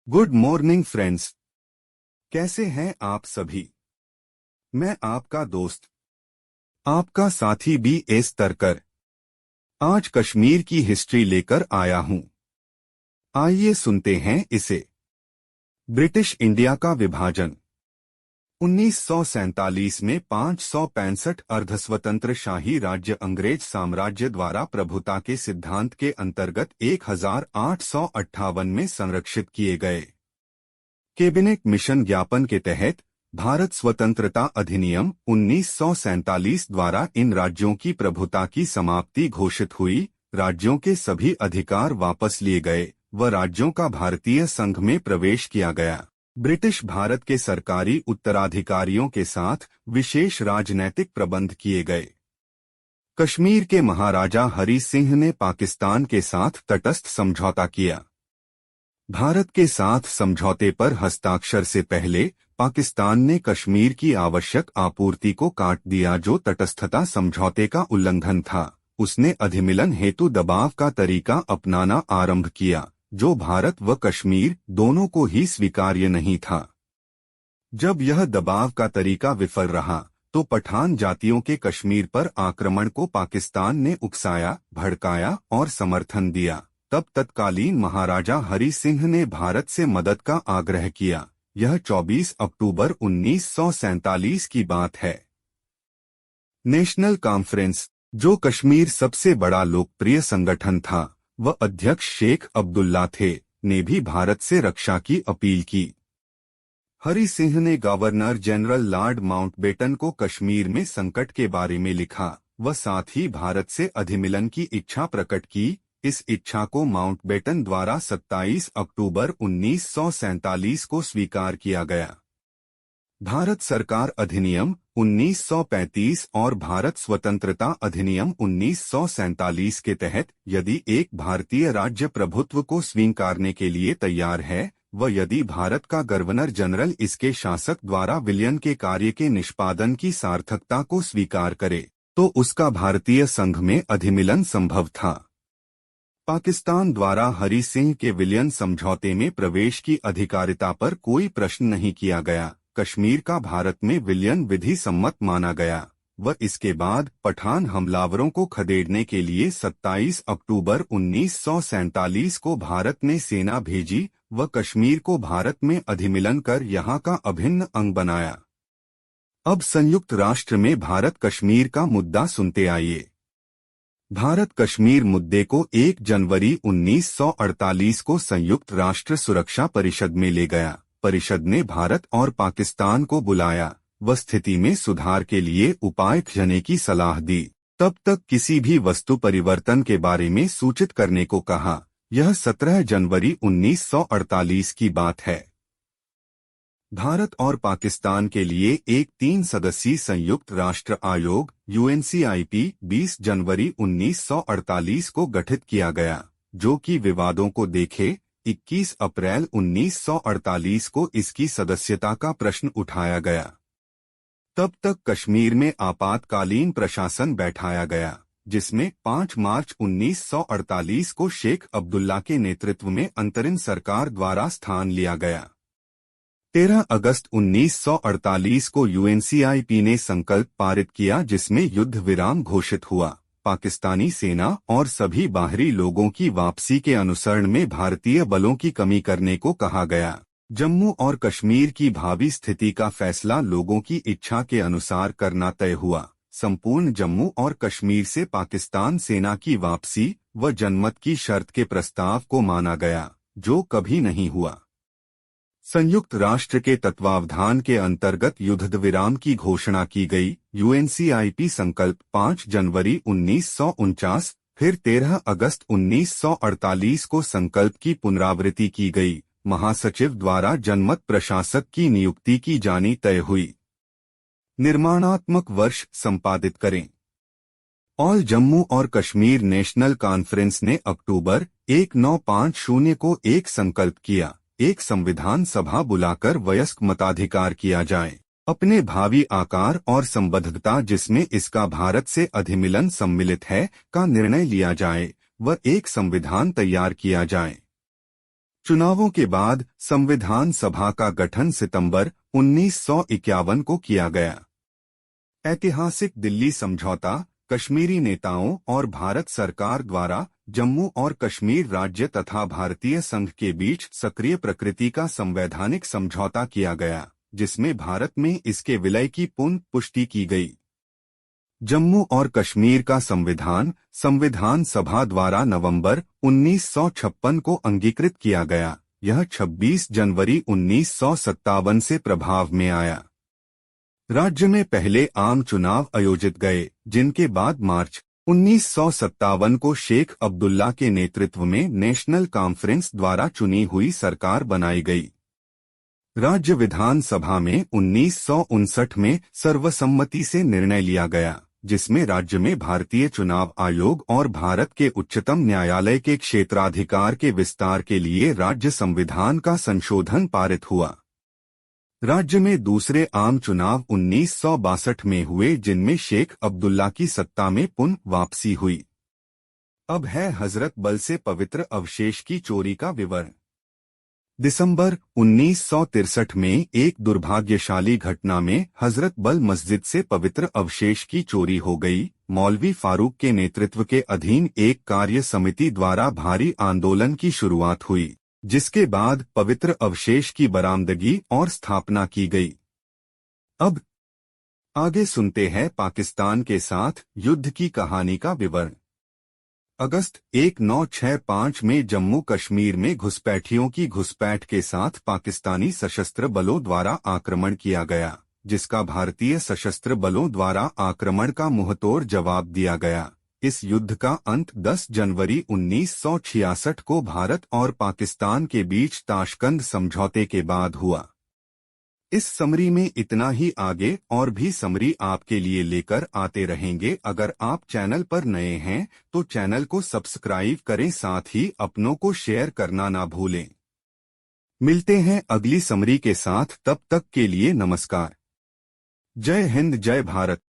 Good morning friends. कैसे हैं आप सभी। मैं आपका दोस्त, आपका साथी B.S. तरकर आज कश्मीर की हिस्ट्री लेकर आया हूं। आइए सुनते हैं इसे। ब्रिटिश इंडिया का विभाजन 1947 में 565 अर्धस्वतंत्र शाही राज्य अंग्रेज साम्राज्य द्वारा प्रभुता के सिद्धांत के अंतर्गत 1858 में संरक्षित किए गए। कैबिनेट मिशन ज्ञापन के तहत भारत स्वतंत्रता अधिनियम 1947 द्वारा इन राज्यों की प्रभुता की समाप्ति घोषित हुई। राज्यों के सभी अधिकार वापस लिए गए व राज्यों का भारतीय संघ में प्रवेश किया गया। ब्रिटिश भारत के सरकारी उत्तराधिकारियों के साथ विशेष राजनैतिक प्रबंध किए गए। कश्मीर के महाराजा हरि सिंह ने पाकिस्तान के साथ तटस्थ समझौता किया। भारत के साथ समझौते पर हस्ताक्षर से पहले पाकिस्तान ने कश्मीर की आवश्यक आपूर्ति को काट दिया, जो तटस्थता समझौते का उल्लंघन था। उसने अधिमिलन हेतु दबाव का तरीका अपनाना आरंभ किया, जो भारत व कश्मीर दोनों को ही स्वीकार्य नहीं था। जब यह दबाव का तरीका विफल रहा तो पठान जातियों के कश्मीर पर आक्रमण को पाकिस्तान ने उकसाया, भड़काया और समर्थन दिया। तब तत्कालीन महाराजा हरि सिंह ने भारत से मदद का आग्रह किया। यह 24 अक्टूबर 1947 की बात है। नेशनल कॉन्फ्रेंस, जो कश्मीर सबसे बड़ा लोकप्रिय संगठन था व अध्यक्ष शेख अब्दुल्ला थे, ने भी भारत से रक्षा की अपील की। हरि सिंह ने गवर्नर जनरल लॉर्ड माउंटबेटन को कश्मीर में संकट के बारे में लिखा व साथ ही भारत से अधिमिलन की इच्छा प्रकट की। इस इच्छा को माउंटबेटन द्वारा 27 अक्टूबर 1947 को स्वीकार किया गया। भारत सरकार अधिनियम 1935 और भारत स्वतंत्रता अधिनियम 1947 के तहत यदि एक भारतीय राज्य प्रभुत्व को स्वीकारने के लिए तैयार है व यदि भारत का गवर्नर जनरल इसके शासक द्वारा विलयन के कार्य के निष्पादन की सार्थकता को स्वीकार करे, तो उसका भारतीय संघ में अधिमिलन संभव था। पाकिस्तान द्वारा हरि सिंह के विलयन समझौते में प्रवेश की अधिकारिता पर कोई प्रश्न नहीं किया गया। कश्मीर का भारत में विलयन विधि सम्मत माना गया व इसके बाद पठान हमलावरों को खदेड़ने के लिए 27 अक्टूबर 1947 को भारत ने सेना भेजी व कश्मीर को भारत में अधिमिलन कर यहाँ का अभिन्न अंग बनाया। अब संयुक्त राष्ट्र में भारत कश्मीर का मुद्दा सुनते आइए। भारत कश्मीर मुद्दे को 1 जनवरी 1948 को संयुक्त राष्ट्र सुरक्षा परिषद में ले गया। परिषद ने भारत और पाकिस्तान को बुलाया व स्थिति में सुधार के लिए उपाय खोजने की सलाह दी। तब तक किसी भी वस्तु परिवर्तन के बारे में सूचित करने को कहा। यह 17 जनवरी 1948 की बात है। भारत और पाकिस्तान के लिए एक 3 सदस्यीय संयुक्त राष्ट्र आयोग UNCIP 20 जनवरी 1948 को गठित किया गया, जो कि विवादों को देखे। 21 अप्रैल 1948 को इसकी सदस्यता का प्रश्न उठाया गया। तब तक कश्मीर में आपातकालीन प्रशासन बैठाया गया, जिसमें 5 मार्च 1948 को शेख अब्दुल्ला के नेतृत्व में अंतरिम सरकार द्वारा स्थान लिया गया। 13 अगस्त 1948 को UNCIP ने संकल्प पारित किया, जिसमें युद्ध विराम घोषित हुआ। पाकिस्तानी सेना और सभी बाहरी लोगों की वापसी के अनुसरण में भारतीय बलों की कमी करने को कहा गया। जम्मू और कश्मीर की भावी स्थिति का फैसला लोगों की इच्छा के अनुसार करना तय हुआ। संपूर्ण जम्मू और कश्मीर से पाकिस्तान सेना की वापसी व जनमत की शर्त के प्रस्ताव को माना गया, जो कभी नहीं हुआ। संयुक्त राष्ट्र के तत्वावधान के अंतर्गत युद्ध विराम की घोषणा की गई। UNCIP संकल्प 5 जनवरी 1949, फिर 13 अगस्त 1948 को संकल्प की पुनरावृत्ति की गई। महासचिव द्वारा जनमत प्रशासक की नियुक्ति की जानी तय हुई। निर्माणात्मक वर्ष संपादित करें। ऑल जम्मू और कश्मीर नेशनल कॉन्फ्रेंस ने अक्टूबर 1950 को एक संकल्प किया, एक संविधान सभा बुलाकर वयस्क मताधिकार किया जाए, अपने भावी आकार और संबद्धता जिसमें इसका भारत से अधिमिलन सम्मिलित है का निर्णय लिया जाए व एक संविधान तैयार किया जाए। चुनावों के बाद संविधान सभा का गठन सितंबर 1951 को किया गया। ऐतिहासिक दिल्ली समझौता कश्मीरी नेताओं और भारत सरकार द्वारा जम्मू और कश्मीर राज्य तथा भारतीय संघ के बीच सक्रिय प्रकृति का संवैधानिक समझौता किया गया, जिसमें भारत में इसके विलय की पुनः पुष्टि की गई। जम्मू और कश्मीर का संविधान संविधान सभा द्वारा नवंबर 1956 को अंगीकृत किया गया। यह 26 जनवरी 1957 से प्रभाव में आया। राज्य में पहले आम चुनाव आयोजित गए, जिनके बाद मार्च 1957 को शेख अब्दुल्ला के नेतृत्व में नेशनल कॉन्फ्रेंस द्वारा चुनी हुई सरकार बनाई गई। राज्य विधानसभा में 1959 में सर्वसम्मति से निर्णय लिया गया, जिसमें राज्य में भारतीय चुनाव आयोग और भारत के उच्चतम न्यायालय के क्षेत्राधिकार के विस्तार के लिए राज्य संविधान का संशोधन पारित हुआ। राज्य में दूसरे आम चुनाव 1962 में हुए, जिनमें शेख अब्दुल्ला की सत्ता में पुनः वापसी हुई। अब है हजरत बल से पवित्र अवशेष की चोरी का विवरण। दिसंबर 1963 में एक दुर्भाग्यशाली घटना में हजरत बल मस्जिद से पवित्र अवशेष की चोरी हो गई। मौलवी फारूक के नेतृत्व के अधीन एक कार्य समिति द्वारा भारी आंदोलन की शुरुआत हुई, जिसके बाद पवित्र अवशेष की बरामदगी और स्थापना की गई। अब आगे सुनते हैं पाकिस्तान के साथ युद्ध की कहानी का विवरण। अगस्त 1965 में जम्मू कश्मीर में घुसपैठियों की घुसपैठ के साथ पाकिस्तानी सशस्त्र बलों द्वारा आक्रमण किया गया, जिसका भारतीय सशस्त्र बलों द्वारा आक्रमण का मुंहतोड़ जवाब दिया गया। इस युद्ध का अंत 10 जनवरी 1966 को भारत और पाकिस्तान के बीच ताशकंद समझौते के बाद हुआ। इस समरी में इतना ही। आगे और भी समरी आपके लिए लेकर आते रहेंगे। अगर आप चैनल पर नए हैं तो चैनल को सब्सक्राइब करें, साथ ही अपनों को शेयर करना ना भूलें। मिलते हैं अगली समरी के साथ, तब तक के लिए नमस्कार। जय हिंद, जय भारत।